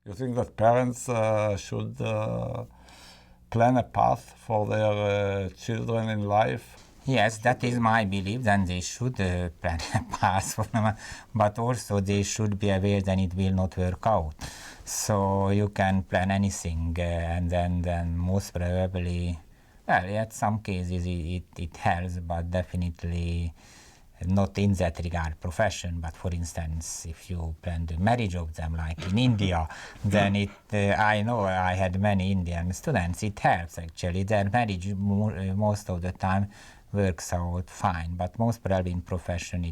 You think that parents should plan a path for their children in life? Yes, that is my belief. Then they should plan a path for them, but also they should be aware that it will not work out. So you can plan anything, and then most probably, well, in some cases it helps, but definitely not in that regard profession, but for instance, if you plan the marriage of them, like in India, then I know I had many Indian students, it helps actually. Their marriage most of the time works out fine, but most probably in profession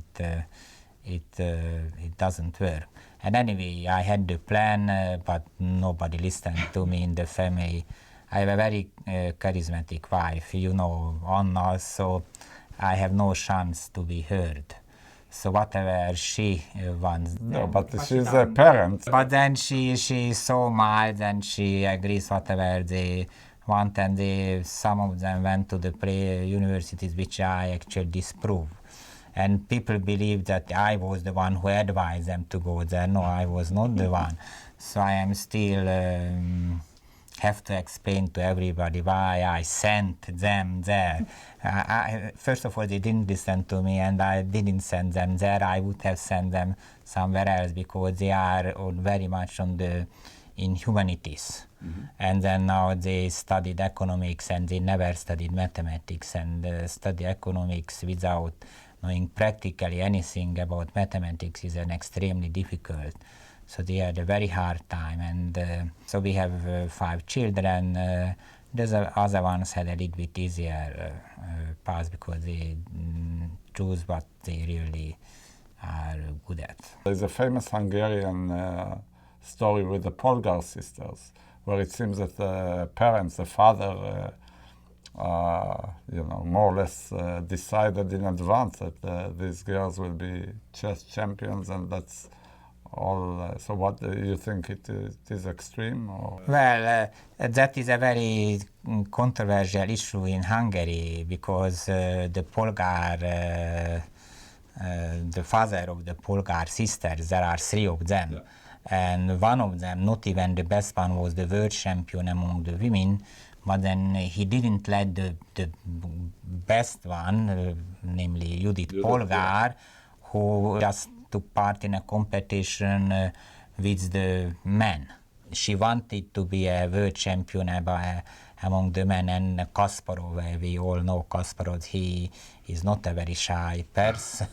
it doesn't work. And anyway, I had the plan, but nobody listened to me in the family. I have a very charismatic wife, you know, Anna, so I have no chance to be heard. So whatever she wants. No, but she's a parent. But then she is so mild and she agrees whatever they want, and some of them went to the universities which I actually disprove. And people believe that I was the one who advised them to go there. No, I was not the one. So I am still have to explain to everybody why I sent them there. First of all, they didn't listen to me, and I didn't send them there. I would have sent them somewhere else because they are very much in humanities. Mm-hmm. And then now they studied economics and they never studied mathematics, and study economics without knowing practically anything about mathematics is an extremely difficult. So they had a very hard time, and so we have 5 children. The other ones had a little bit easier path because they choose what they really are good at. There's a famous Hungarian story with the Polgar sisters, where it seems that the parents, the father, more or less decided in advance that these girls will be chess champions, and that's all. So what do you think, it is extreme? Or? Well, that is a very controversial issue in Hungary because the Polgar, the father of the Polgar sisters, there are 3 of them. Yeah. And one of them, not even the best one, was the world champion among the women, but then he didn't let the best one, namely Judith Polgar, who just took part in a competition with the men. She wanted to be a world champion among the men, and Kasparov, we all know Kasparov, he is not a very shy person.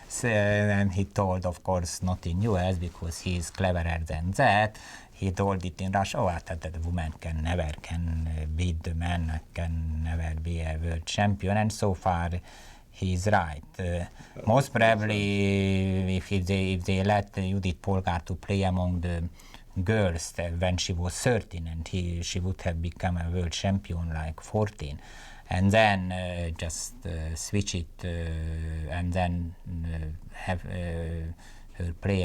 So, and he told, of course, not in US because he is cleverer than that. He told it in Russia, that the woman can never beat the man, can never be a world champion, and so far he is right. Most probably, if they let Judith Polgar to play among the girls when she was 13, and she would have become a world champion like 14, and then just switch it and then have her play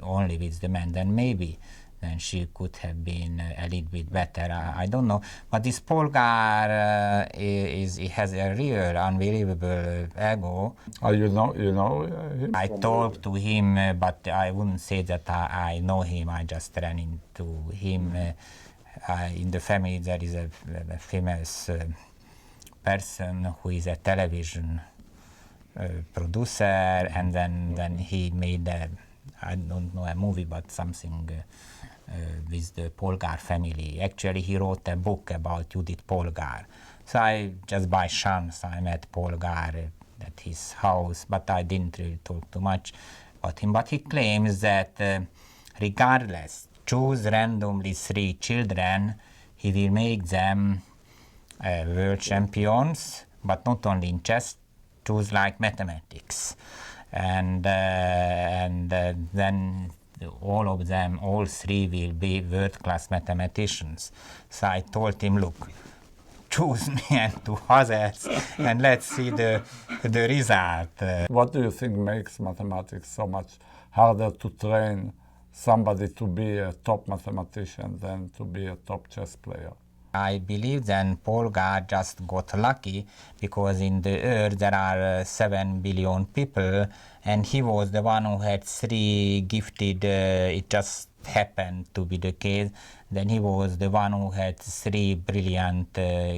only with the men, then maybe then she could have been a little bit better. I don't know. But this Polgar he has a real unbelievable ego. You know him? I talked to him, but I wouldn't say that I know him. I just ran into him. In the family there is a famous person who is a television producer, and then he made I don't know, a movie, but something with the Polgar family. Actually, he wrote a book about Judith Polgar. So I just by chance I met Polgar at his house, but I didn't really talk too much about him. But he claims that regardless, choose randomly 3 children, he will make them world champions, but not only in chess, choose like mathematics. And then all of them, all 3 will be world-class mathematicians. So I told him, look, choose me and 2 others, and let's see the result. What do you think makes mathematics so much harder to train somebody to be a top mathematician than to be a top chess player? I believe then Polgar just got lucky because in the earth there are 7 billion people, and he was the one who had 3 gifted, it just happened to be the case, then he was the one who had 3 brilliant,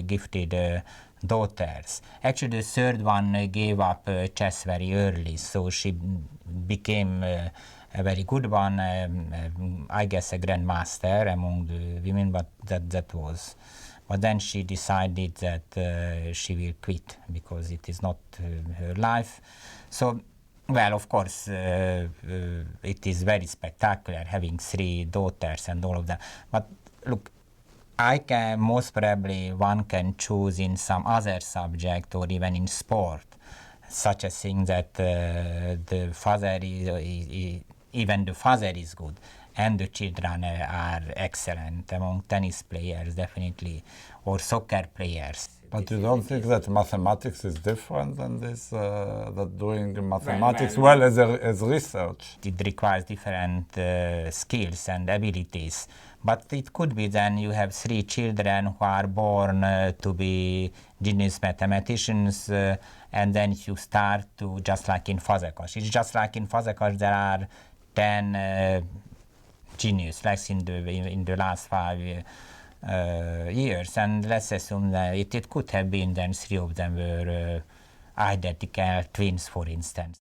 gifted daughters. Actually, the third one gave up chess very early, so she became a very good one, I guess a grandmaster among the women, but that was. But then she decided that she will quit because it is not her life. So, well, of course, it is very spectacular having 3 daughters and all of that. But look, I can most probably one can choose in some other subject or even in sport, such a thing that the father even the father is good and the children are excellent among tennis players, definitely, or soccer players. But you don't think that mathematics is different than this, that doing mathematics well as research? It requires different skills and abilities. But it could be then you have 3 children who are born to be genius mathematicians, and then you start to, just like in Fazekas. It's just like in Fazekas there are 10 genius, like in the last 5 years, and let's assume that it could have been then 3 of them were identical twins, for instance.